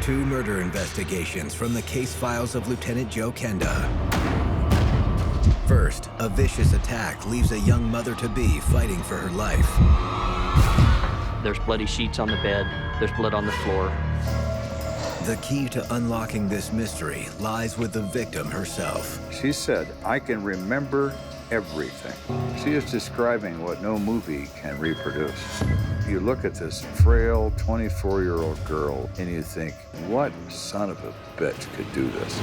2 murder investigations from the case files of Lieutenant Joe Kenda. First, a vicious attack leaves a young mother-to-be fighting for her life. There's bloody sheets on the bed. There's blood on the floor. The key to unlocking this mystery lies with the victim herself. She said, "I can remember everything." She is describing what no movie can reproduce. You look at this frail 24-year-old girl and you think, what son of a bitch could do this?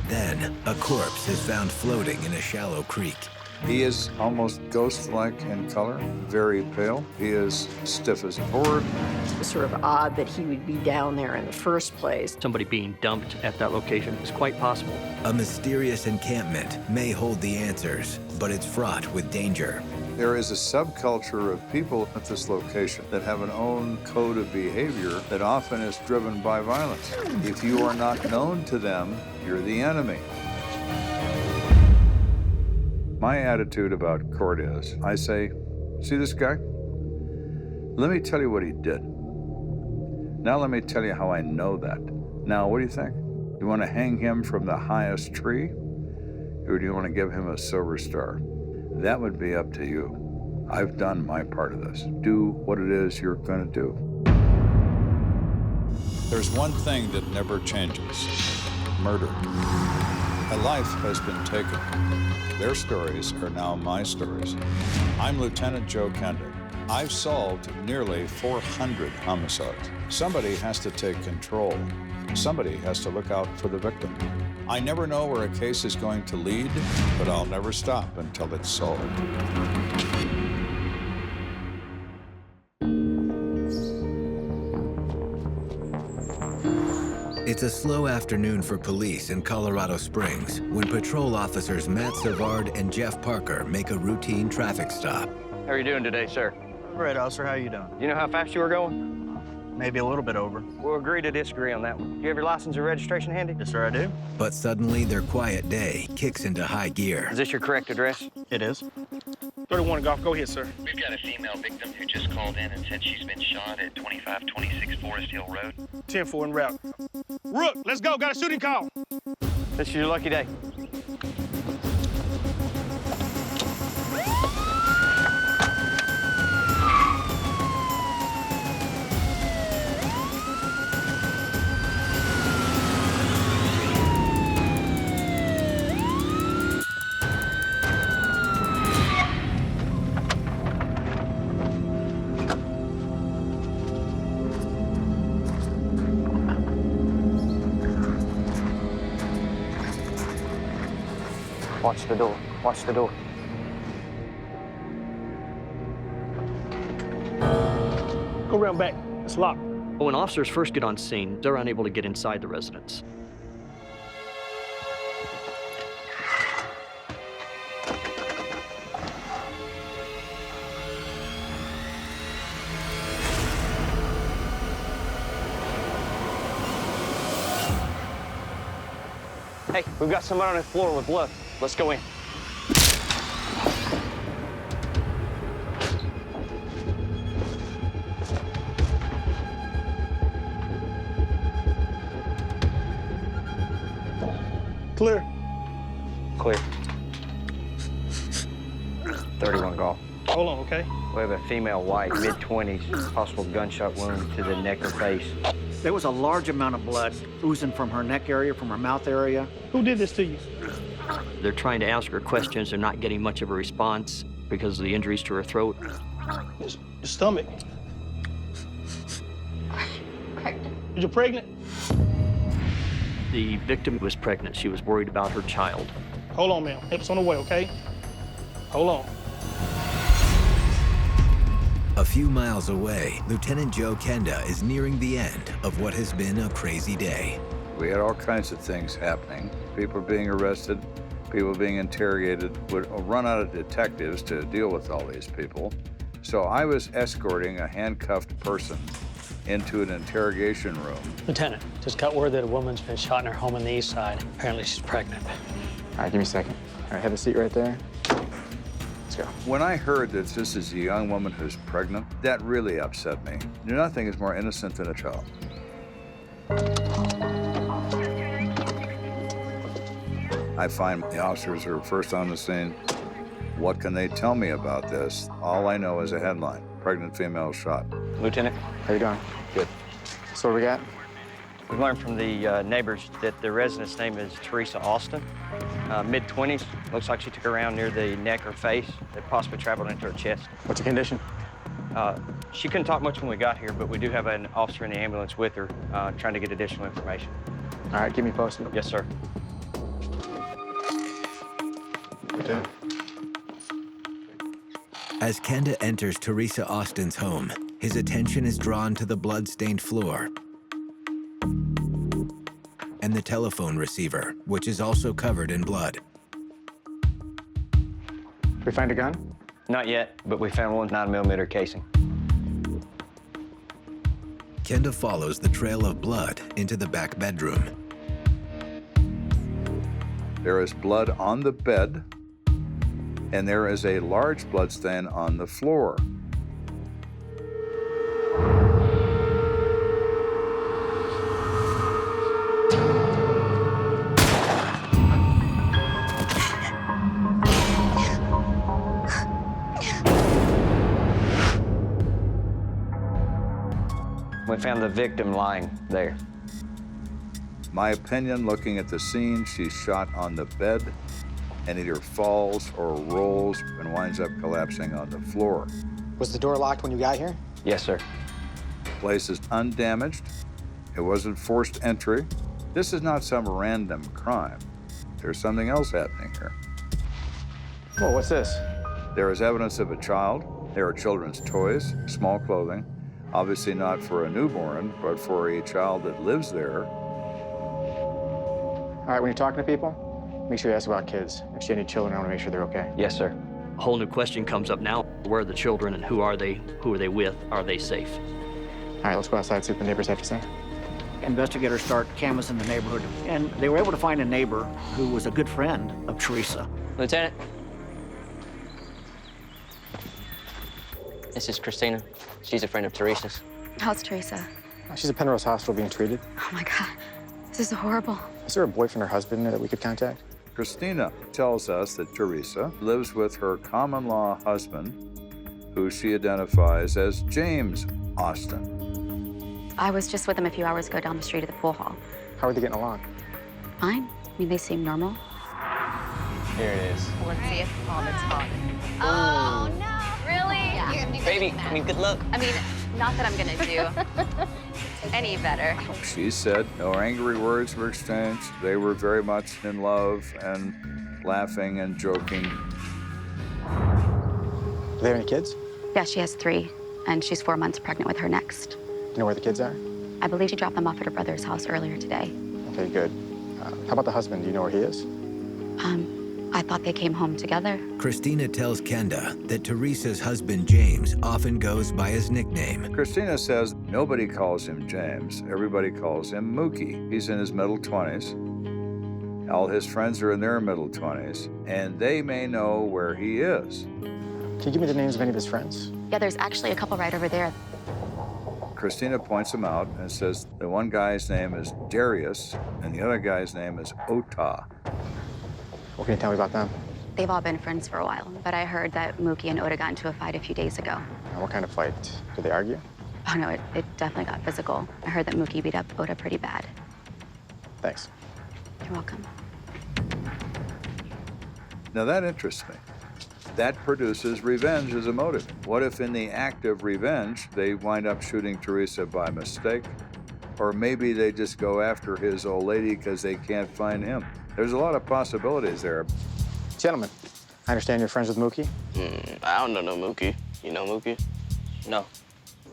Then, a corpse is found floating in a shallow creek. He is almost ghost-like in color, very pale. He is stiff as a board. It's sort of odd that he would be down there in the first place. Somebody being dumped at that location is quite possible. A mysterious encampment may hold the answers, but it's fraught with danger. There is a subculture of people at this location that have an own code of behavior that often is driven by violence. If you are not known to them, you're the enemy. My attitude about court is, I say, see this guy? Let me tell you what he did. Now let me tell you how I know that. Now, what do you think? You want to hang him from the highest tree? Or do you want to give him a silver star? That would be up to you. I've done my part of this. Do what it is you're going to do. There's one thing that never changes: murder. A life has been taken. Their stories are now my stories. I'm Lieutenant Joe Kenda. I've solved nearly 400 homicides. Somebody has to take control. Somebody has to look out for the victim. I never know where a case is going to lead, but I'll never stop until it's solved. It's a slow afternoon for police in Colorado Springs when patrol officers Matt Savard and Jeff Parker make a routine traffic stop. How are you doing today, sir? Great, officer. How you doing? You know how fast you were going? Maybe a little bit over. We'll agree to disagree on that one. Do you have your license and registration handy? Yes, sir, I do. But suddenly, their quiet day kicks into high gear. Is this your correct address? It is. 31 Golf, go ahead, sir. We've got a female victim who just called in and said she's been shot at 2526 Forest Hill Road. 10-4 en route. Rook, let's go. Got a shooting call. This is your lucky day. Watch the door. Watch the door. Go around back. It's locked. When officers first get on scene, they're unable to get inside the residence. Hey, we've got somebody on the floor with blood. Let's go in. Clear. Clear. 31 Golf. Hold on, okay? We have a female white, mid-20s, possible gunshot wound to the neck or face. There was a large amount of blood oozing from her neck area, from her mouth area. Who did this to you? They're trying to ask her questions. They're not getting much of a response because of the injuries to her throat. Your stomach. Pregnant. You're pregnant? The victim was pregnant. She was worried about her child. Hold on, ma'am. Hips on the way, okay? Hold on. A few miles away, Lieutenant Joe Kenda is nearing the end of what has been a crazy day. We had all kinds of things happening. People being arrested, people being interrogated. Would run out of detectives to deal with all these people. So I was escorting a handcuffed person into an interrogation room. Lieutenant, just got word that a woman's been shot in her home on the east side. Apparently she's pregnant. All right, give me a second. All right, have a seat right there. Let's go. When I heard that this is a young woman who's pregnant, that really upset me. Nothing is more innocent than a child. I find the officers are first on the scene. What can they tell me about this? All I know is a headline: pregnant female shot. Lieutenant, How you doing? good. So what we got? We learned from the neighbors that the resident's name is Teresa Austin, mid-20s. Looks like she took her around near the neck or face that possibly traveled into her chest. What's your condition? She couldn't talk much when we got here, but we do have an officer in the ambulance with her trying to get additional information. All right, keep me posted. Yes, sir. Lieutenant. As Kenda enters Teresa Austin's home, his attention is drawn to the blood-stained floor and the telephone receiver, which is also covered in blood. We find a gun? Not yet, but we found one 9mm casing. Kenda follows the trail of blood into the back bedroom. There is blood on the bed, and there is a large blood stain on the floor. We found the victim lying there. My opinion, looking at the scene, she's shot on the bed and either falls or rolls and winds up collapsing on the floor. Was the door locked when you got here? Yes, sir. The place is undamaged. It wasn't forced entry. This is not some random crime. There's something else happening here. Whoa, what's this? There is evidence of a child. There are children's toys, small clothing, obviously not for a newborn, but for a child that lives there. All right, when you're talking to people, make sure you ask about kids. If you have any children, I want to make sure they're okay. Yes, sir. A whole new question comes up now. Where are the children and who are they? Who are they with? Are they safe? All right, let's go outside, see what the neighbors have to say. Investigators start canvassing the neighborhood, and they were able to find a neighbor who was a good friend of Teresa. Lieutenant. This is Christina. She's a friend of Teresa's. How's Teresa? She's at Penrose Hospital being treated. Oh my God, this is horrible. Is there a boyfriend or husband that we could contact? Christina tells us that Teresa lives with her common-law husband, who she identifies as James Austin. I was just with them a few hours ago down the street at the pool hall. How are they getting along? Fine. I mean, they seem normal. Here it is. Let's see if it's hot. Oh, no. Really? Yeah. You're gonna do Baby, I mean, good luck. I mean, not that I'm gonna do any better. She said no angry words were exchanged. They were very much in love and laughing and joking. Do they have any kids? Yeah, she has 3, and she's 4 months pregnant with her next. Do you know where the kids are? I believe she dropped them off at her brother's house earlier today. Okay, good. How about the husband? Do you know where he is? I thought they came home together. Christina tells Kenda that Teresa's husband, James, often goes by his nickname. Christina says nobody calls him James. Everybody calls him Mookie. He's in his middle 20s. All his friends are in their middle 20s, and they may know where he is. Can you give me the names of any of his friends? Yeah, there's actually a couple right over there. Christina points them out and says the one guy's name is Darius, and the other guy's name is Ota. What can you tell me about them? They've all been friends for a while, but I heard that Mookie and Oda got into a fight a few days ago. What kind of fight? Did they argue? Oh no, it definitely got physical. I heard that Mookie beat up Oda pretty bad. Thanks. You're welcome. Now that interests me. That produces revenge as a motive. What if in the act of revenge, they wind up shooting Teresa by mistake? Or maybe they just go after his old lady because they can't find him. There's a lot of possibilities there. Gentlemen, I understand you're friends with Mookie? I don't know no Mookie. You know Mookie? No.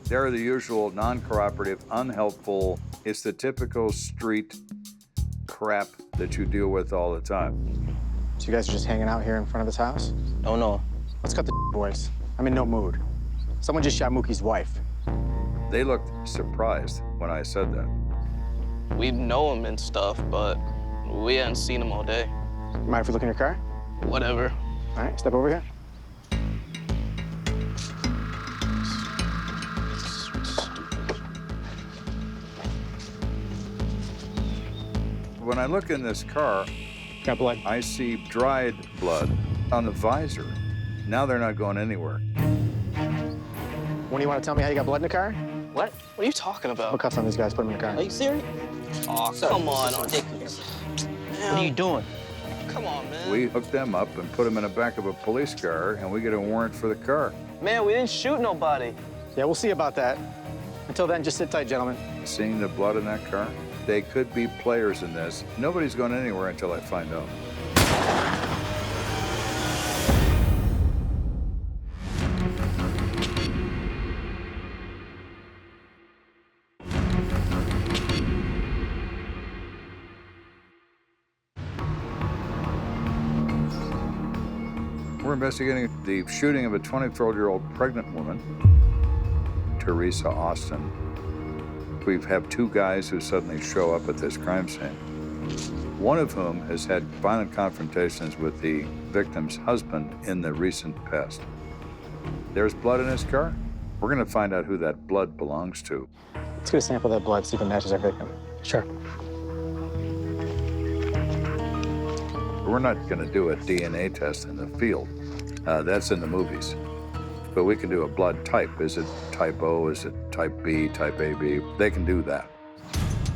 They're the usual non-cooperative, unhelpful, it's the typical street crap that you deal with all the time. So you guys are just hanging out here in front of this house? Oh, no. Let's cut the boys. I'm in no mood. Someone just shot Mookie's wife. They looked surprised when I said that. We know him and stuff, but we hadn't seen him all day. Mind if we look in your car? Whatever. All right, step over here. When I look in this car, got blood. I see dried blood on the visor. Now they're not going anywhere. When do you want to tell me how you got blood in the car? What? What are you talking about? Put cuffs on these guys, put them in the car. Are you serious? Oh, come on. Ridiculous. What are you doing? Come on, man. We hook them up and put them in the back of a police car, and we get a warrant for the car. Man, we didn't shoot nobody. Yeah, we'll see about that. Until then, just sit tight, gentlemen. Seeing the blood in that car, they could be players in this. Nobody's going anywhere until I find out. We're investigating the shooting of a 24-year-old pregnant woman, Teresa Austin. We have two guys who suddenly show up at this crime scene, one of whom has had violent confrontations with the victim's husband in the recent past. There's blood in his car. We're going to find out who that blood belongs to. Let's get a sample of that blood, see if it matches our victim. Sure. We're not going to do a DNA test in the field. That's in the movies. But we can do a blood type. Is it type O? Is it type B, type AB? They can do that.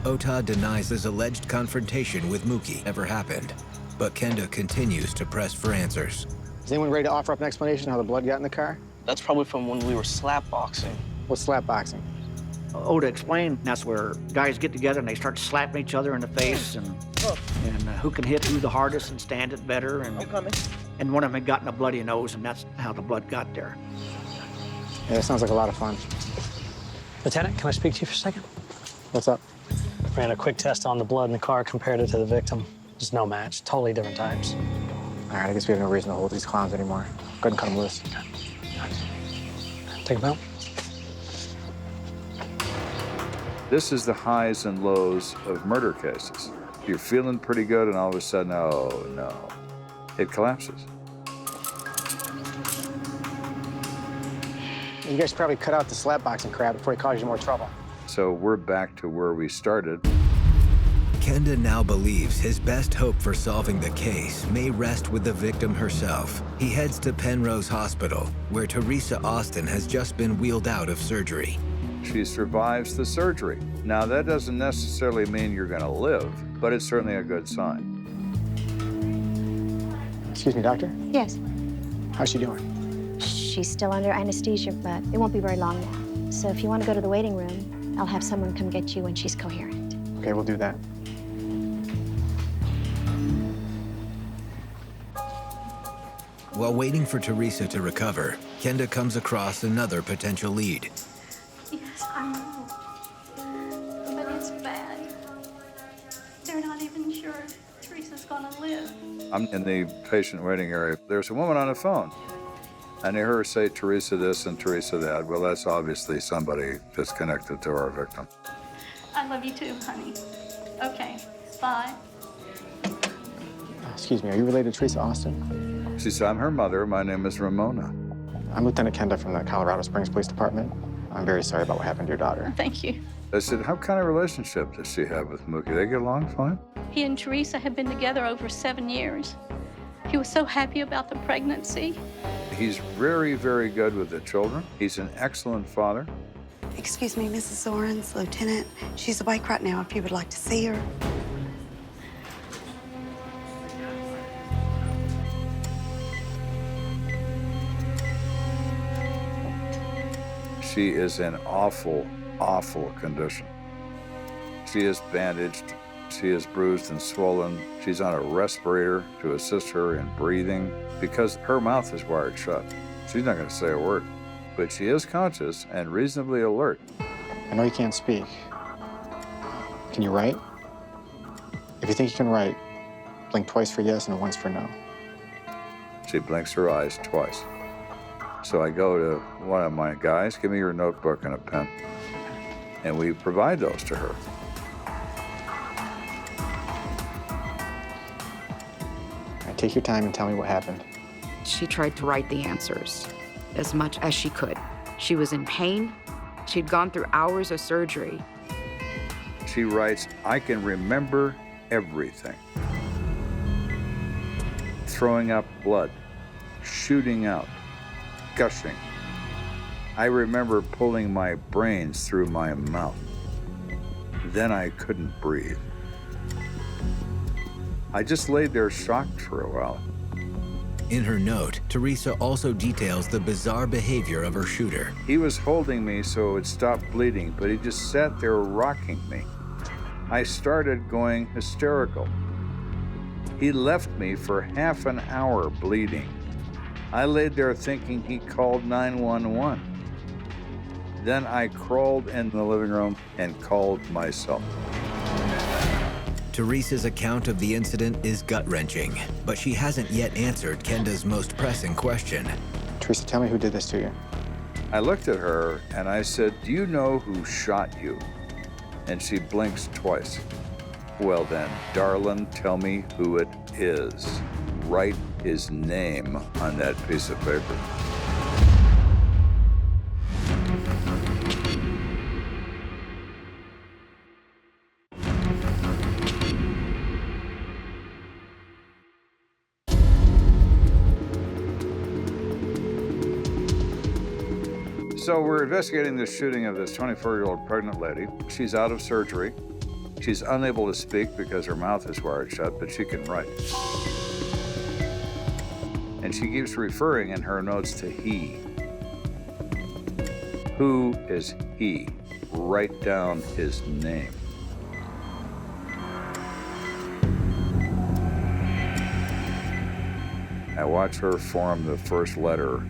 Ota denies his alleged confrontation with Mookie ever happened, but Kenda continues to press for answers. Is anyone ready to offer up an explanation how the blood got in the car? That's probably from when we were slap boxing. What's slap boxing? Ota explained that's where guys get together and they start slapping each other in the face and who can hit who the hardest and stand it better. And, I'm coming. And one of them had gotten a bloody nose, and that's how the blood got there. Yeah, that sounds like a lot of fun. Lieutenant, can I speak to you for a second? What's up? Ran a quick test on the blood in the car, compared it to the victim. There's no match, totally different types. All right, I guess we have no reason to hold these clowns anymore. Go ahead and cut them loose. Take them out. This is the highs and lows of murder cases. You're feeling pretty good, and all of a sudden, oh no, it collapses. You guys should probably cut out the slap boxing crap before he causes you more trouble. So we're back to where we started. Kenda now believes his best hope for solving the case may rest with the victim herself. He heads to Penrose Hospital, where Teresa Austin has just been wheeled out of surgery. She survives the surgery. Now, that doesn't necessarily mean you're going to live, but it's certainly a good sign. Excuse me, doctor? Yes. How's she doing? She's still under anesthesia, but it won't be very long now. So if you want to go to the waiting room, I'll have someone come get you when she's coherent. Okay, we'll do that. While waiting for Teresa to recover, Kenda comes across another potential lead. Yes, I know. But it's bad. They're not even sure if Teresa's gonna live. I'm in the patient waiting area. There's a woman on the phone. I hear her say Teresa this and Teresa that. Well, that's obviously somebody that's connected to our victim. I love you too, honey. Okay, bye. Excuse me, are you related to Teresa Austin? She said, I'm her mother. My name is Ramona. I'm Lieutenant Kenda from the Colorado Springs Police Department. I'm very sorry about what happened to your daughter. Thank you. I said, how kind of relationship does she have with Mookie? They get along fine? He and Teresa have been together over 7 years. He was so happy about the pregnancy. He's very, very good with the children. He's an excellent father. Excuse me, Mrs. Zorens, Lieutenant. She's awake right now if you would like to see her. She is in awful, awful condition. She is bandaged. She is bruised and swollen. She's on a respirator to assist her in breathing because her mouth is wired shut. She's not going to say a word, but she is conscious and reasonably alert. I know you can't speak. Can you write? If you think you can write, blink twice for yes and once for no. She blinks her eyes twice. So I go to one of my guys, give me your notebook and a pen. And we provide those to her. All right, take your time and tell me what happened. She tried to write the answers as much as she could. She was in pain. She'd gone through hours of surgery. She writes, I can remember everything. Throwing up blood, shooting out, gushing. I remember pulling my brains through my mouth. Then I couldn't breathe. I just laid there shocked for a while. In her note, Teresa also details the bizarre behavior of her shooter. He was holding me so it would stop bleeding, but he just sat there rocking me. I started going hysterical. He left me for half an hour bleeding. I laid there thinking he called 911. Then I crawled in the living room and called myself. Teresa's account of the incident is gut-wrenching, but she hasn't yet answered Kenda's most pressing question. Teresa, tell me who did this to you. I looked at her and I said, "Do you know who shot you?" And she blinks twice. Well then, darling, tell me who it is. Write his name on that piece of paper. So we're investigating the shooting of this 24-year-old pregnant lady. She's out of surgery. She's unable to speak because her mouth is wired shut, but she can write. And she keeps referring in her notes to he. Who is he? Write down his name. I watch her form the first letter,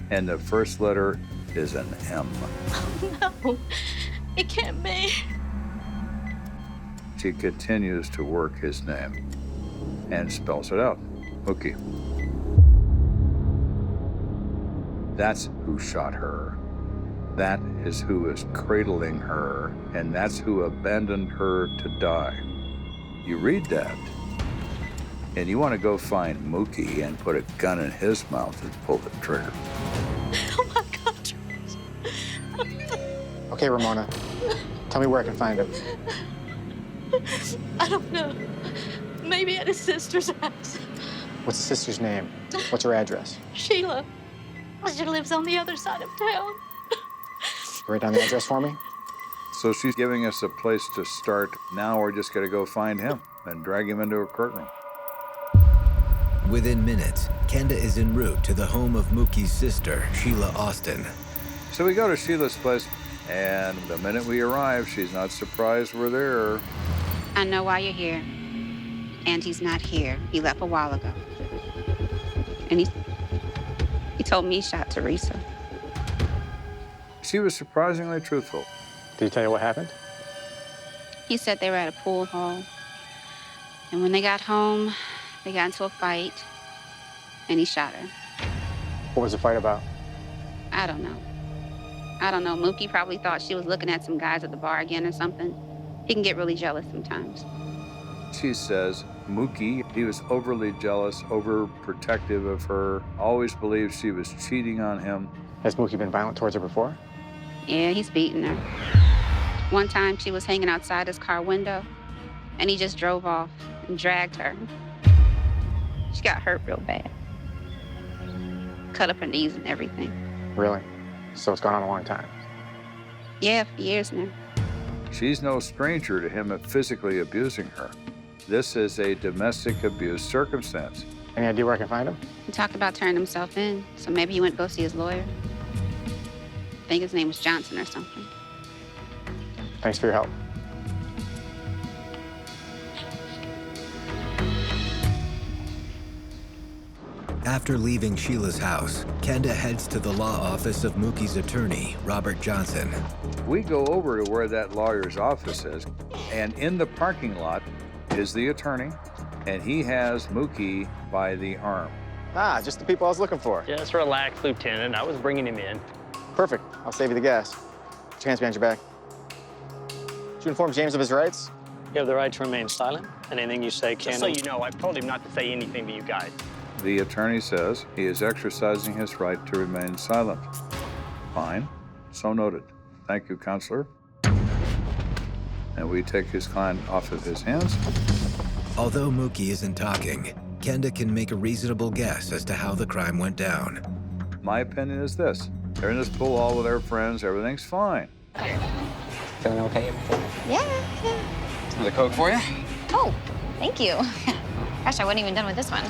and the first letter is an M. Oh, no. It can't be. She continues to work his name and spells it out. Mookie. That's who shot her. That is who is cradling her, and that's who abandoned her to die. You read that, and you want to go find Mookie and put a gun in his mouth and pull the trigger. Oh, my God. Okay, Ramona, tell me where I can find him. I don't know. Maybe at his sister's house. What's his sister's name? What's her address? Sheila. She lives on the other side of town. Write down the address for me. So she's giving us a place to start. Now we're just going to go find him and drag him into a courtroom. Within minutes, Kenda is en route to the home of Mookie's sister, Sheila Austin. So we go to Sheila's place, and the minute we arrive, she's not surprised we're there. I know why you're here. And he's not here. He left a while ago. And he told me he shot Teresa. She was surprisingly truthful. Did he tell you what happened? He said they were at a pool hall. And when they got home, they got into a fight. And he shot her. What was the fight about? I don't know. Mookie probably thought she was looking at some guys at the bar again or something. He can get really jealous sometimes. She says Mookie, he was overly jealous, overprotective of her, always believed she was cheating on him. Has Mookie been violent towards her before? Yeah, he's beaten her. One time she was hanging outside his car window, and he just drove off and dragged her. She got hurt real bad. Cut up her knees and everything. Really? So it's gone on a long time? Yeah, for years now. She's no stranger to him physically abusing her. This is a domestic abuse circumstance. Any idea where I can find him? He talked about turning himself in, so maybe he went to go see his lawyer. I think his name was Johnson or something. Thanks for your help. After leaving Sheila's house, Kenda heads to the law office of Mookie's attorney, Robert Johnson. We go over to where that lawyer's office is, and in the parking lot is the attorney, and he has Mookie by the arm. Ah, just the people I was looking for. Just relax, Lieutenant. I was bringing him in. Perfect. I'll save you the gas. Put your hands behind your back. Did you inform James of his rights? You have the right to remain silent. Anything you say can... Just so you know, I've told him not to say anything to you guys. The attorney says he is exercising his right to remain silent. Fine. So noted. Thank you, counselor. And we take his client off of his hands. Although Mookie isn't talking, Kenda can make a reasonable guess as to how the crime went down. My opinion is this. They're in this pool all with their friends. Everything's fine. Feeling okay? Yeah. Another Coke for you? Oh, thank you. Gosh, I wasn't even done with this one.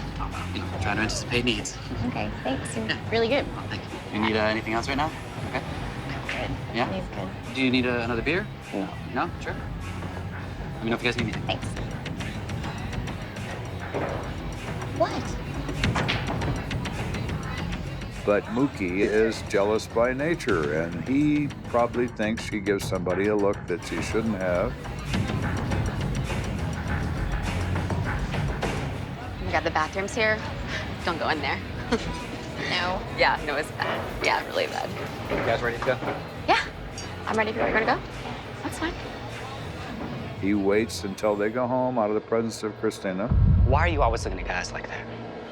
You know, trying to anticipate needs. Okay, thanks. You're really good. Thank you. You need anything else right now? Okay. Good. Yeah? He's good. Do you need another beer? No. No? Sure. Let me know if you guys need anything. Thanks. What? But Mookie is jealous by nature, and he probably thinks she gives somebody a look that she shouldn't have. We got the bathrooms here. Don't go in there. No. Yeah, no, it's bad. Yeah, really bad. You guys ready to go? Yeah, I'm ready for you. Ready to go? That's fine. He waits until they go home out of the presence of Christina. Why are you always looking at guys like that?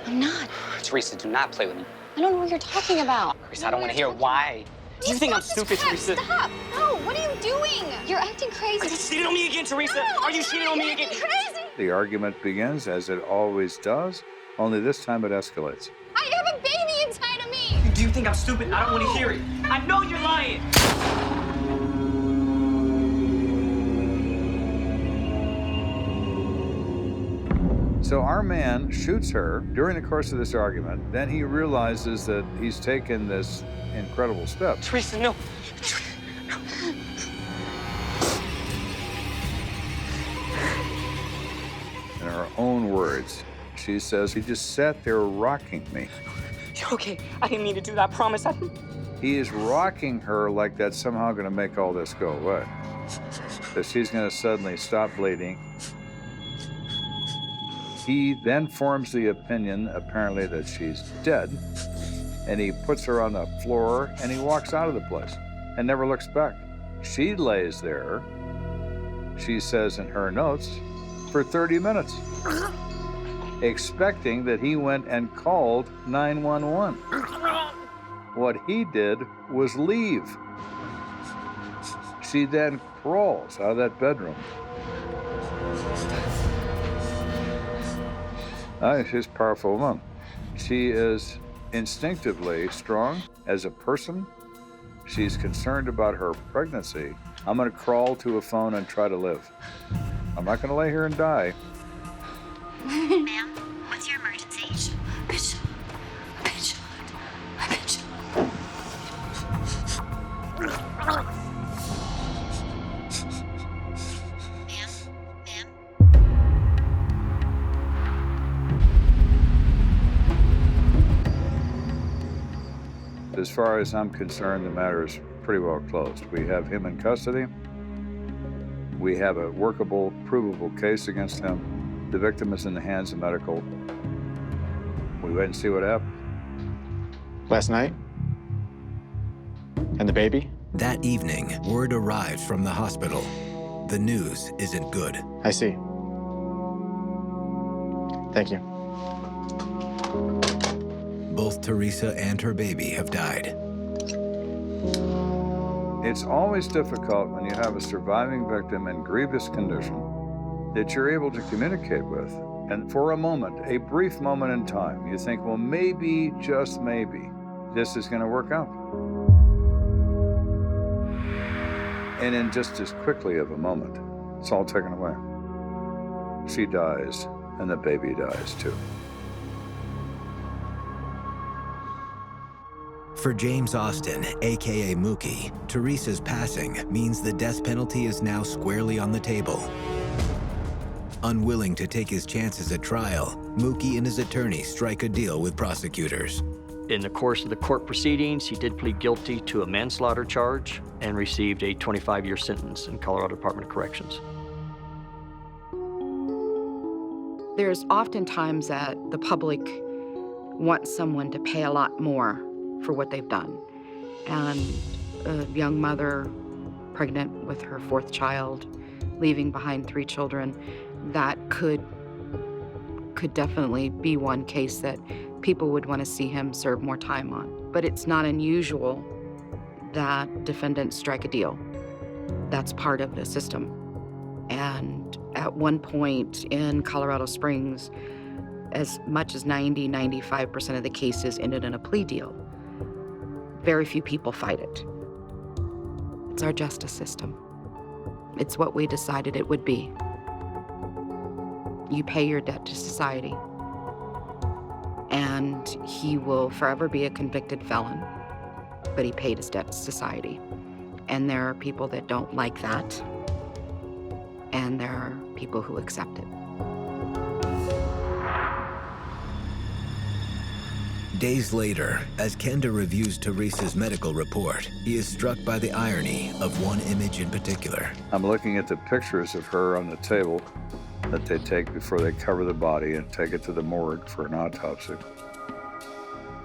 I'm not. Teresa, do not play with me. I don't know what you're talking about. Teresa, I don't want to hear why. Do you think I'm stupid, Teresa? Stop! No, what are you doing? You're acting crazy. Are you cheating on me again, Teresa? No, Are you cheating on me again? Crazy! The argument begins, as it always does, only this time it escalates. I have a baby inside of me! Do you think I'm stupid? I don't want to hear it. I know you're lying. So our man shoots her during the course of this argument. Then he realizes that he's taken this incredible step. Teresa, no. In her own words, she says, he just sat there rocking me. You're okay. I didn't mean to do that. I promise. He is rocking her like that's somehow going to make all this go away. That she's going to suddenly stop bleeding. He then forms the opinion, apparently, that she's dead, and he puts her on the floor, and he walks out of the place and never looks back. She lays there, she says in her notes, for 30 minutes, expecting that he went and called 911. What he did was leave. She then crawls out of that bedroom. She's a powerful woman. She is instinctively strong as a person. She's concerned about her pregnancy. I'm going to crawl to a phone and try to live. I'm not going to lay here and die. Ma'am, what's your emergency? I've been shot. I've been shot. As far as I'm concerned, the matter is pretty well closed. We have him in custody. We have a workable, provable case against him. The victim is in the hands of medical. We wait and see what happens. Last night? And the baby? That evening, word arrived from the hospital. The news isn't good. I see. Thank you. Both Teresa and her baby have died. It's always difficult when you have a surviving victim in grievous condition that you're able to communicate with. And for a moment, a brief moment in time, you think, well, maybe, just maybe, this is going to work out. And in just as quickly of a moment, it's all taken away. She dies, and the baby dies too. For James Austin, aka Mookie, Teresa's passing means the death penalty is now squarely on the table. Unwilling to take his chances at trial, Mookie and his attorney strike a deal with prosecutors. In the course of the court proceedings, he did plead guilty to a manslaughter charge and received a 25-year sentence in Colorado Department of Corrections. There's oftentimes that the public wants someone to pay a lot more for what they've done. And a young mother, pregnant with her 4th child, leaving behind 3 children, that could definitely be one case that people would want to see him serve more time on. But it's not unusual that defendants strike a deal. That's part of the system. And At one point in Colorado Springs, as much as 95% of the cases ended in a plea deal. Very few people fight it. It's our justice system. It's what we decided it would be. You pay your debt to society, and he will forever be a convicted felon, but he paid his debt to society. And there are people that don't like that, and there are people who accept it. Days later, as Kenda reviews Teresa's medical report, he is struck by the irony of one image in particular. I'm looking at the pictures of her on the table that they take before they cover the body and take it to the morgue for an autopsy.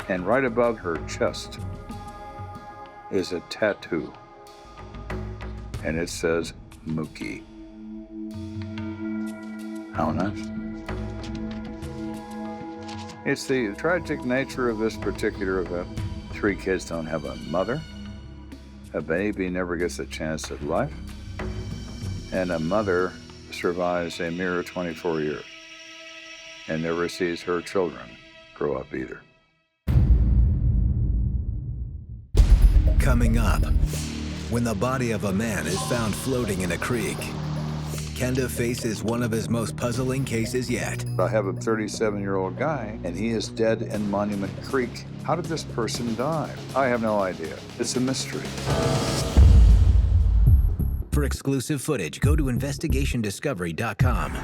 And right above her chest is a tattoo, and it says Mookie. How nice. It's the tragic nature of this particular event. 3 kids don't have a mother. A baby never gets a chance at life. And a mother survives a mere 24 years and never sees her children grow up either. Coming up, when the body of a man is found floating in a creek, Kenda faces one of his most puzzling cases yet. I have a 37-year-old guy, and he is dead in Monument Creek. How did this person die? I have no idea. It's a mystery. For exclusive footage, go to investigationdiscovery.com.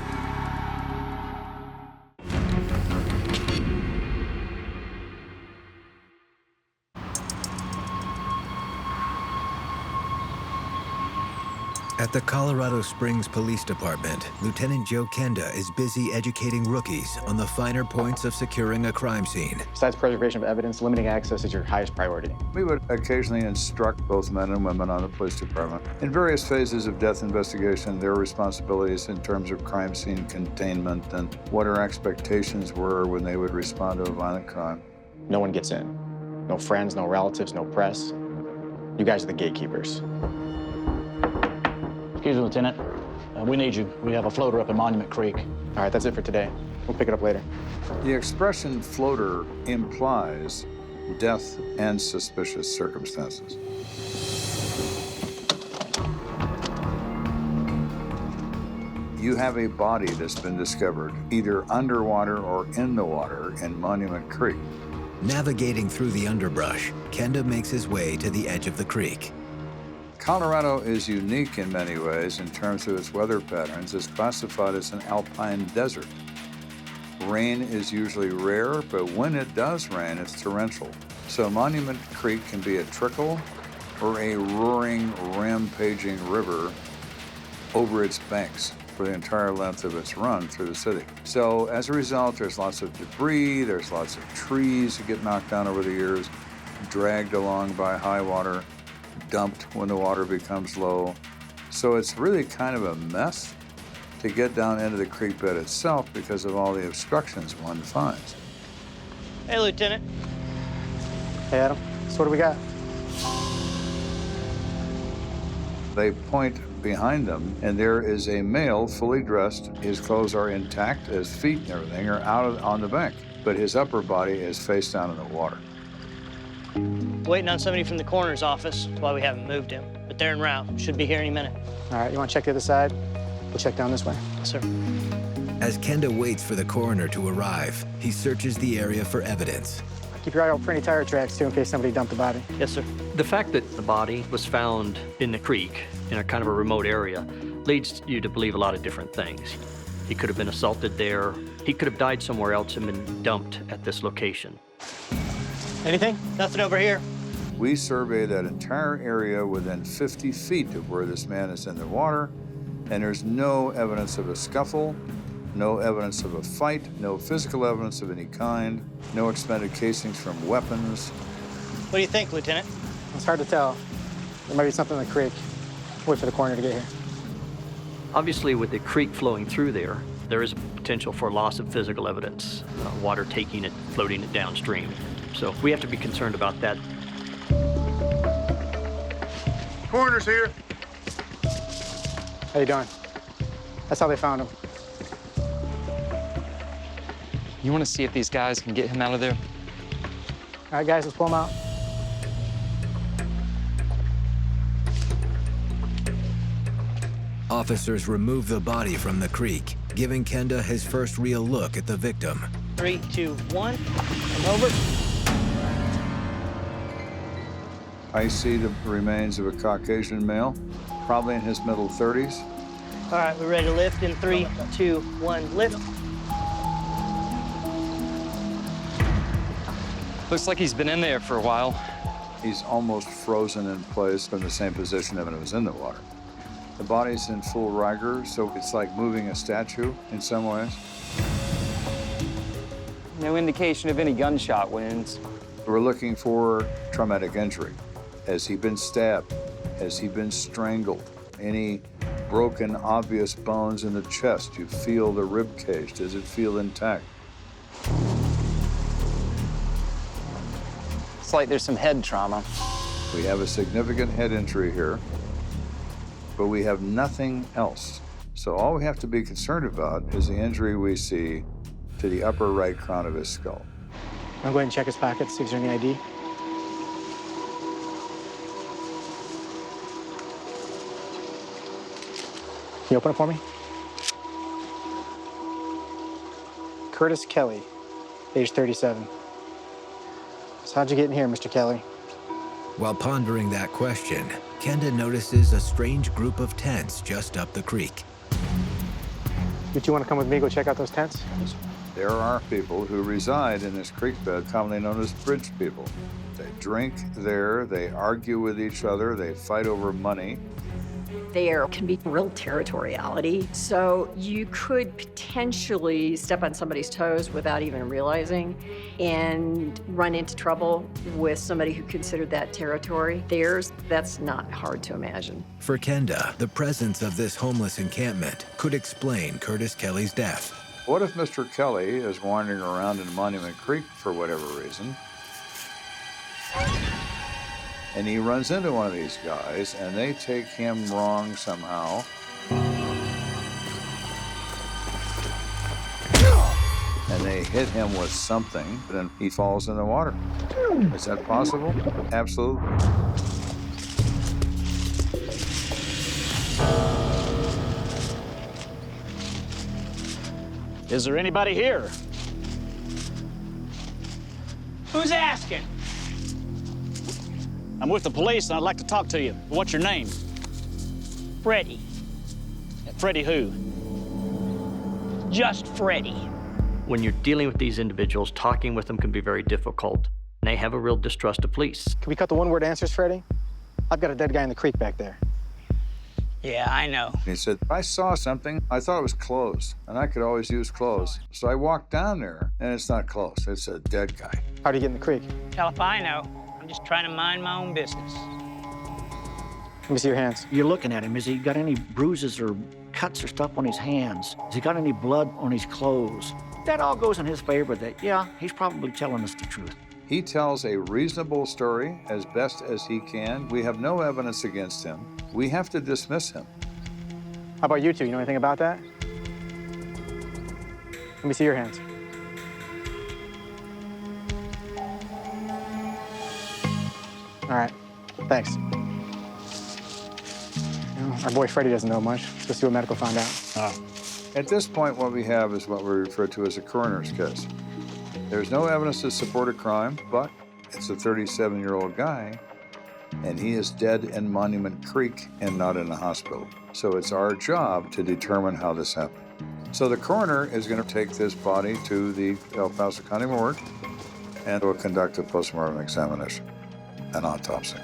At the Colorado Springs Police Department, Lieutenant Joe Kenda is busy educating rookies on the finer points of securing a crime scene. Besides preservation of evidence, limiting access is your highest priority. We would occasionally instruct both men and women on the police department in various phases of death investigation, their responsibilities in terms of crime scene containment and what our expectations were when they would respond to a violent crime. No one gets in. No friends, no relatives, no press. You guys are the gatekeepers. Excuse me, Lieutenant. We need you. We have a floater up in Monument Creek. All right, that's it for today. We'll pick it up later. The expression floater implies death and suspicious circumstances. You have a body that's been discovered either underwater or in the water in Monument Creek. Navigating through the underbrush, Kenda makes his way to the edge of the creek. Colorado is unique in many ways in terms of its weather patterns. It's classified as an alpine desert. Rain is usually rare, but when it does rain, it's torrential. So Monument Creek can be a trickle or a roaring, rampaging river over its banks for the entire length of its run through the city. So as a result, there's lots of debris, there's lots of trees that get knocked down over the years, dragged along by high water, dumped when the water becomes low. So it's really kind of a mess to get down into the creek bed itself because of all the obstructions one finds. Hey, Lieutenant. Hey, Adam. So what do we got? They point behind them, and there is a male fully dressed. His clothes are intact, his feet and everything are out on the bank, but his upper body is face down in the water. Waiting on somebody from the coroner's office. That's why we haven't moved him. But they're en route. Should be here any minute. All right, you want to check the other side? We'll check down this way. Yes, sir. As Kenda waits for the coroner to arrive, he searches the area for evidence. Keep your eye out for any tire tracks, too, in case somebody dumped the body. Yes, sir. The fact that the body was found in the creek, in a kind of a remote area, leads you to believe a lot of different things. He could have been assaulted there. He could have died somewhere else and been dumped at this location. Anything? Nothing over here. We survey that entire area within 50 feet of where this man is in the water, and there's no evidence of a scuffle, no evidence of a fight, no physical evidence of any kind, no expended casings from weapons. What do you think, Lieutenant? It's hard to tell. There might be something in the creek. Wait for the coroner to get here. Obviously, with the creek flowing through there, there is a potential for loss of physical evidence, water taking it, floating it downstream. So we have to be concerned about that. Coroner's here. How you doing? That's how they found him. You want to see if these guys can get him out of there? All right, guys, let's pull him out. Officers remove the body from the creek, giving Kenda his first real look at the victim. 3, 2, 1. Come over. I see the remains of a Caucasian male, probably in his middle 30s. All right, we're ready to lift in 3, 2, 1, lift. Looks like he's been in there for a while. He's almost frozen in place from the same position when it was in the water. The body's in full rigor, so it's like moving a statue in some ways. No indication of any gunshot wounds. We're looking for traumatic injury. Has he been stabbed? Has he been strangled? Any broken, obvious bones in the chest? You feel the rib cage. Does it feel intact? It's like there's some head trauma. We have a significant head injury here, but we have nothing else. So all we have to be concerned about is the injury we see to the upper right crown of his skull. I'll go ahead and check his pockets, see if there's any ID. Can you open it for me? Curtis Kelly, age 37. So how'd you get in here, Mr. Kelly? While pondering that question, Kenda notices a strange group of tents just up the creek. Would you want to come with me, go check out those tents? There are people who reside in this creek bed, commonly known as bridge people. They drink there, they argue with each other, they fight over money. There can be real territoriality, so you could potentially step on somebody's toes without even realizing and run into trouble with somebody who considered that territory theirs. That's not hard to imagine. For Kenda, the presence of this homeless encampment could explain Curtis Kelly's death. What if Mr. Kelly is wandering around in Monument Creek for whatever reason, and he runs into one of these guys, and they take him wrong somehow. And they hit him with something, then he falls in the water. Is that possible? Absolutely. Is there anybody here? Who's asking? I'm with the police, and I'd like to talk to you. What's your name? Freddie. Freddie who? Just Freddie. When you're dealing with these individuals, talking with them can be very difficult. And they have a real distrust of police. Can we cut the one-word answers, Freddie? I've got a dead guy in the creek back there. Yeah, I know. He said, I saw something. I thought it was clothes, and I could always use clothes. So I walked down there, and it's not clothes. It's a dead guy. How'd he get in the creek? Hell if I know. I'm just trying to mind my own business. Let me see your hands. You're looking at him. Has he got any bruises or cuts or stuff on his hands? Has he got any blood on his clothes? That all goes in his favor that, yeah, he's probably telling us the truth. He tells a reasonable story as best as he can. We have no evidence against him. We have to dismiss him. How about you two? You know anything about that? Let me see your hands. All right, thanks. Our boy Freddie doesn't know much. Let's see what medical found out. At this point, what we have is what we refer to as a coroner's case. There's no evidence to support a crime, but it's a 37-year-old guy, and he is dead in Monument Creek and not in a hospital. So it's our job to determine how this happened. So the coroner is going to take this body to the El Paso County morgue and will conduct a postmortem examination, an autopsy.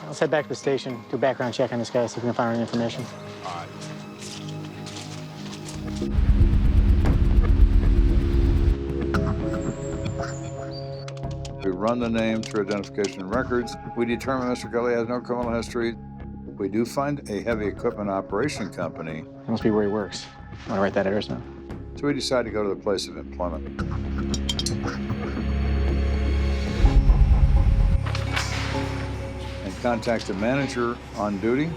Let's head back to the station, do a background check on this guy, see if we can find any information. All right. We run the name through identification and records. We determine Mr. Kelly has no criminal history. We do find a heavy equipment operation company. That must be where he works. I want to write that address down. So we decide to go to the place of employment. And contact the manager on duty.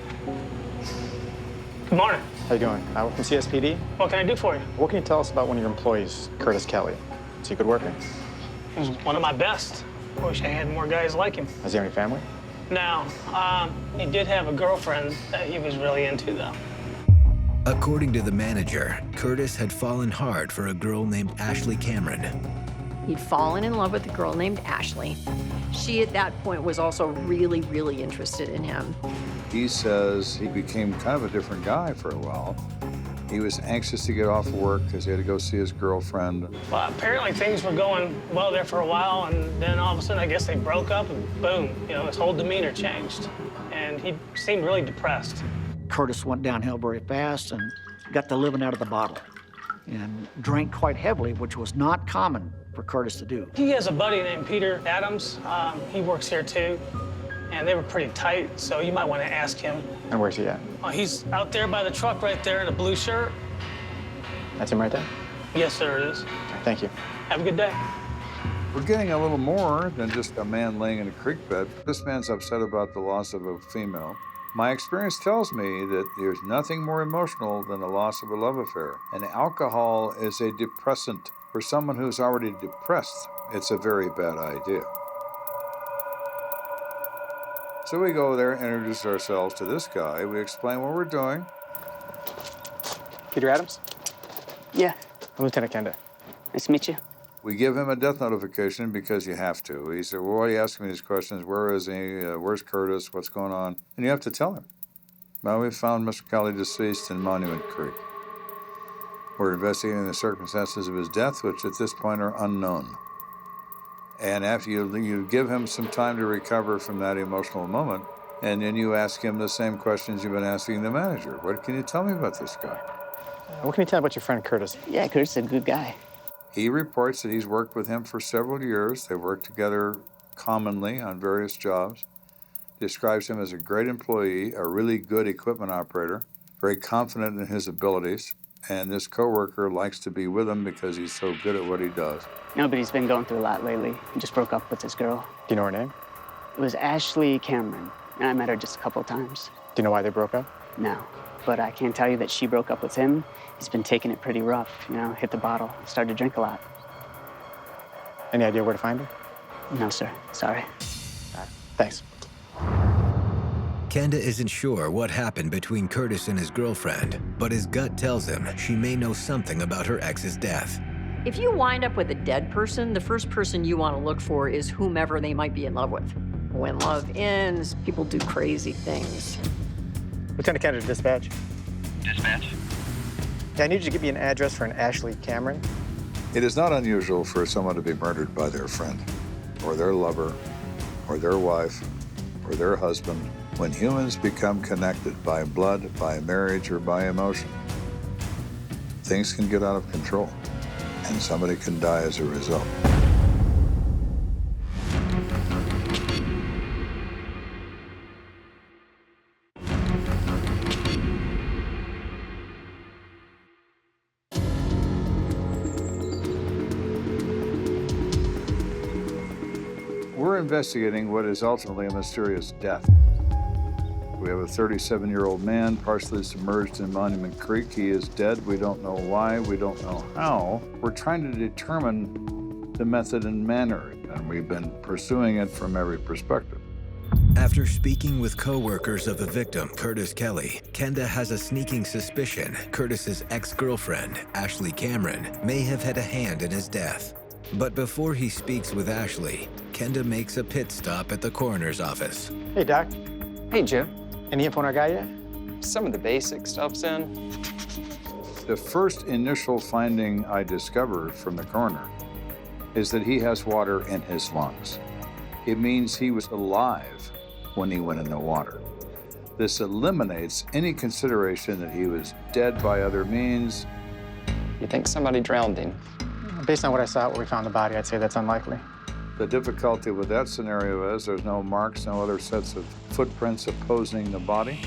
Good morning. How you doing? We're from CSPD. What can I do for you? What can you tell us about one of your employees, Curtis Kelly? Is he a good worker? He was one of my best. I wish I had more guys like him. Does he have any family? No, he did have a girlfriend that he was really into, though. According to the manager, Curtis had fallen hard for a girl named Ashley Cameron. He'd fallen in love with a girl named Ashley. She, at that point, was also really, really interested in him. He says he became kind of a different guy for a while. He was anxious to get off of work because he had to go see his girlfriend. Well, apparently things were going well there for a while, and then all of a sudden, I guess they broke up, and boom, you know, his whole demeanor changed. And he seemed really depressed. Curtis went downhill very fast and got the living out of the bottle and drank quite heavily, which was not common for Curtis to do. He has a buddy named Peter Adams. He works here too, and they were pretty tight, so you might want to ask him. And where's he at? He's out there by the truck right there in a blue shirt. That's him right there? Yes, sir, it is. Thank you. Have a good day. We're getting a little more than just a man laying in a creek bed. This man's upset about the loss of a female. My experience tells me that there's nothing more emotional than the loss of a love affair. And alcohol is a depressant. For someone who's already depressed, it's a very bad idea. So we go there, introduce ourselves to this guy. We explain what we're doing. Peter Adams? Yeah. I'm Lieutenant Kenda. Nice to meet you. We give him a death notification because you have to. He said, well, why are you asking me these questions? Where is he? Where's Curtis? What's going on? And you have to tell him. Well, we found Mr. Kelly deceased in Monument Creek. We're investigating the circumstances of his death, which at this point are unknown. And after you give him some time to recover from that emotional moment, and then you ask him the same questions you've been asking the manager. What can you tell me about this guy? What can you tell about your friend Curtis? Yeah, Curtis is a good guy. He reports that he's worked with him for several years. They've worked together commonly on various jobs. Describes him as a great employee, a really good equipment operator, very confident in his abilities. And this coworker likes to be with him because he's so good at what he does. No, but he's been going through a lot lately. He just broke up with this girl. Do you know her name? It was Ashley Cameron, and I met her just a couple of times. Do you know why they broke up? No, but I can tell you that she broke up with him. He's been taking it pretty rough, you know, hit the bottle, started to drink a lot. Any idea where to find her? No, sir, sorry. All right, thanks. Kenda isn't sure what happened between Curtis and his girlfriend, but his gut tells him she may know something about her ex's death. If you wind up with a dead person, the first person you want to look for is whomever they might be in love with. When love ends, people do crazy things. Lieutenant Kenda, dispatch. Dispatch? Yeah, I need you to give me an address for an Ashley Cameron. It is not unusual for someone to be murdered by their friend, or their lover, or their wife, or their husband. When humans become connected by blood, by marriage, or by emotion, things can get out of control, and somebody can die as a result. We're investigating what is ultimately a mysterious death. We have a 37-year-old man partially submerged in Monument Creek. He is dead. We don't know why. We don't know how. We're trying to determine the method and manner, and we've been pursuing it from every perspective. After speaking with co-workers of the victim, Curtis Kelly, Kenda has a sneaking suspicion Curtis's ex-girlfriend, Ashley Cameron, may have had a hand in his death. But before he speaks with Ashley, Kenda makes a pit stop at the coroner's office. Hey, Doc. Hey, Joe. Any info on our guy yet? Some of the basic stuff's in. The first initial finding I discovered from the coroner is that he has water in his lungs. It means he was alive when he went in the water. This eliminates any consideration that he was dead by other means. You think somebody drowned him? Based on what I saw where we found the body, I'd say that's unlikely. The difficulty with that scenario is there's no marks, no other sets of footprints opposing the body.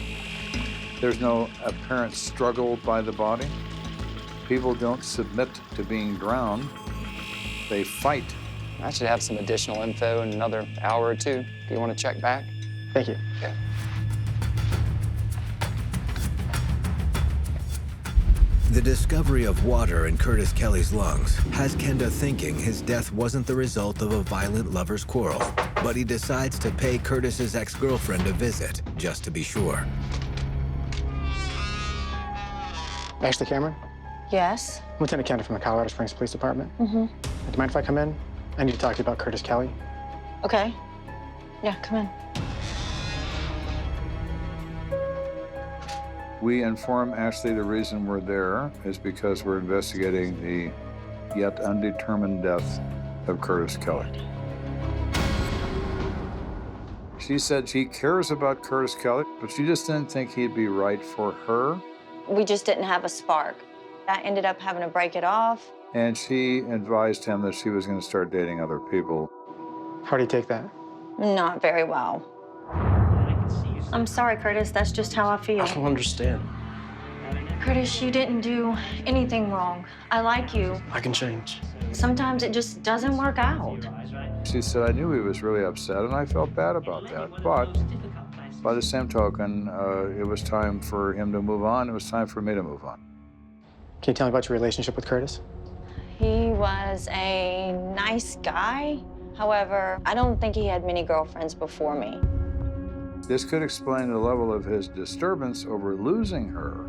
There's no apparent struggle by the body. People don't submit to being drowned. They fight. I should have some additional info in another hour or two. Do you want to check back? Thank you. Yeah. The discovery of water in Curtis Kelly's lungs has Kenda thinking his death wasn't the result of a violent lover's quarrel, but he decides to pay Curtis's ex-girlfriend a visit, just to be sure. Ashley Cameron? Yes? Lieutenant Kenda from the Colorado Springs Police Department. Mm-hmm. Do you mind if I come in? I need to talk to you about Curtis Kelly. Okay. Yeah, come in. We inform Ashley the reason we're there is because we're investigating the yet undetermined death of Curtis Kelly. She said she cares about Curtis Kelly, but she just didn't think he'd be right for her. We just didn't have a spark. I ended up having to break it off. And she advised him that she was going to start dating other people. How do you take that? Not very well. I'm sorry, Curtis. That's just how I feel. I don't understand. Curtis, you didn't do anything wrong. I like you. I can change. Sometimes it just doesn't work out. She said, I knew he was really upset, and I felt bad about that. But by the same token, it was time for him to move on. It was time for me to move on. Can you tell me about your relationship with Curtis? He was a nice guy. However, I don't think he had many girlfriends before me. This could explain the level of his disturbance over losing her.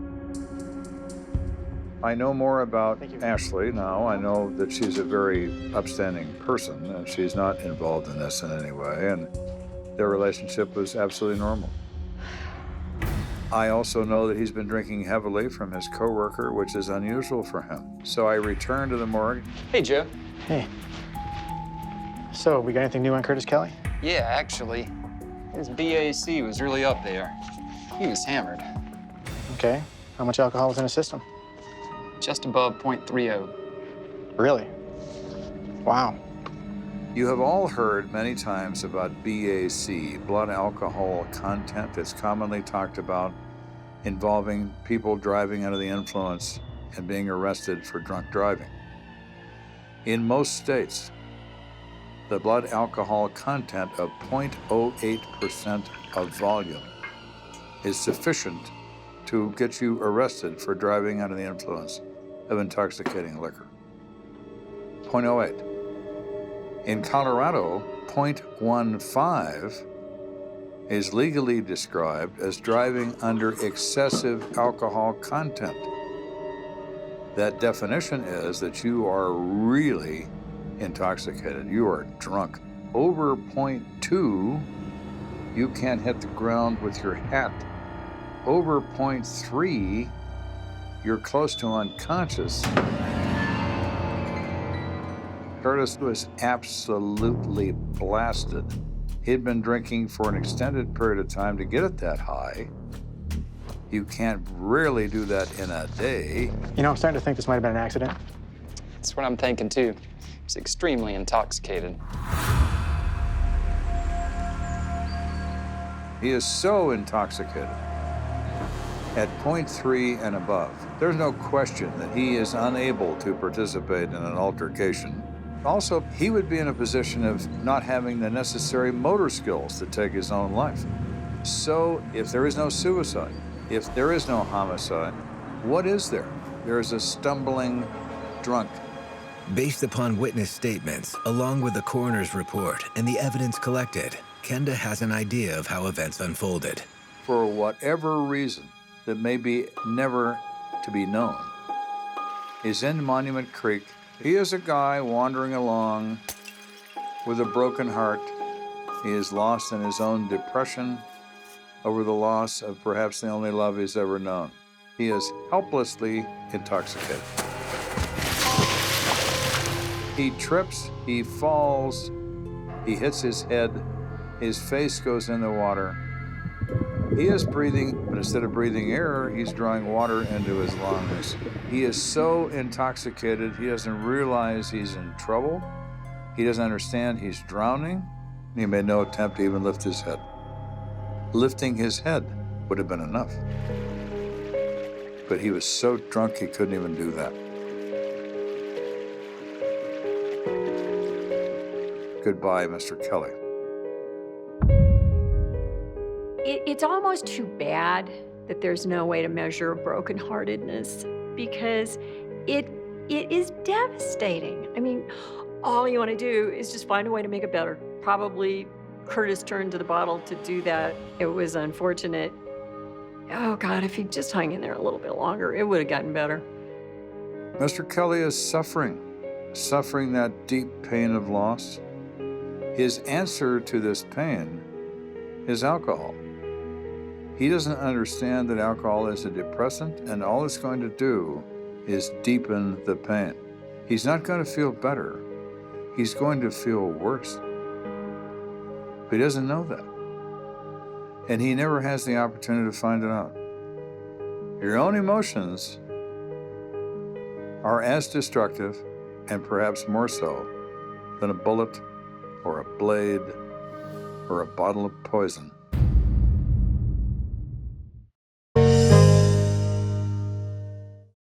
I know more about Ashley now. I know that she's a very upstanding person, and she's not involved in this in any way, and their relationship was absolutely normal. I also know that he's been drinking heavily from his coworker, which is unusual for him. So I returned to the morgue. Hey, Joe. Hey. So, we got anything new on Curtis Kelly? Yeah, actually, his BAC was really up there. He was hammered. Okay. How much alcohol was in his system? Just above .30. Really? Wow. You have all heard many times about BAC, blood alcohol content. It's commonly talked about involving people driving under the influence and being arrested for drunk driving. In most states, the blood alcohol content of 0.08% of volume is sufficient to get you arrested for driving under the influence of intoxicating liquor. 0.08. In Colorado, 0.15 is legally described as driving under excessive alcohol content. That definition is that you are really intoxicated. You are drunk. Over 0.2, you can't hit the ground with your hat. Over 0.3, you're close to unconscious. Curtis was absolutely blasted. He'd been drinking for an extended period of time to get it that high. You can't really do that in a day. You know, I'm starting to think this might have been an accident. That's what I'm thinking, too. He's extremely intoxicated. He is so intoxicated. At 0.3 and above, there's no question that he is unable to participate in an altercation. Also, he would be in a position of not having the necessary motor skills to take his own life. So, if there is no suicide, if there is no homicide, what is there? There is a stumbling drunk. Based upon witness statements, along with the coroner's report and the evidence collected, Kenda has an idea of how events unfolded. For whatever reason that may be never to be known, is in Monument Creek. He is a guy wandering along with a broken heart. He is lost in his own depression over the loss of perhaps the only love he's ever known. He is helplessly intoxicated. He trips, he falls, he hits his head, his face goes in the water. He is breathing, but instead of breathing air, he's drawing water into his lungs. He is so intoxicated, he doesn't realize he's in trouble. He doesn't understand he's drowning. He made no attempt to even lift his head. Lifting his head would have been enough. But he was so drunk he couldn't even do that. Goodbye, Mr. Kelly. It's almost too bad that there's no way to measure brokenheartedness, because it is devastating. I mean, all you want to do is just find a way to make it better. Probably Curtis turned to the bottle to do that. It was unfortunate. Oh God, if he'd just hung in there a little bit longer, it would have gotten better. Mr. Kelly is suffering that deep pain of loss. His answer to this pain is alcohol. He doesn't understand that alcohol is a depressant, and all it's going to do is deepen the pain. He's not going to feel better. He's going to feel worse. But he doesn't know that. And he never has the opportunity to find it out. Your own emotions are as destructive, and perhaps more so, than a bullet or a blade or a bottle of poison.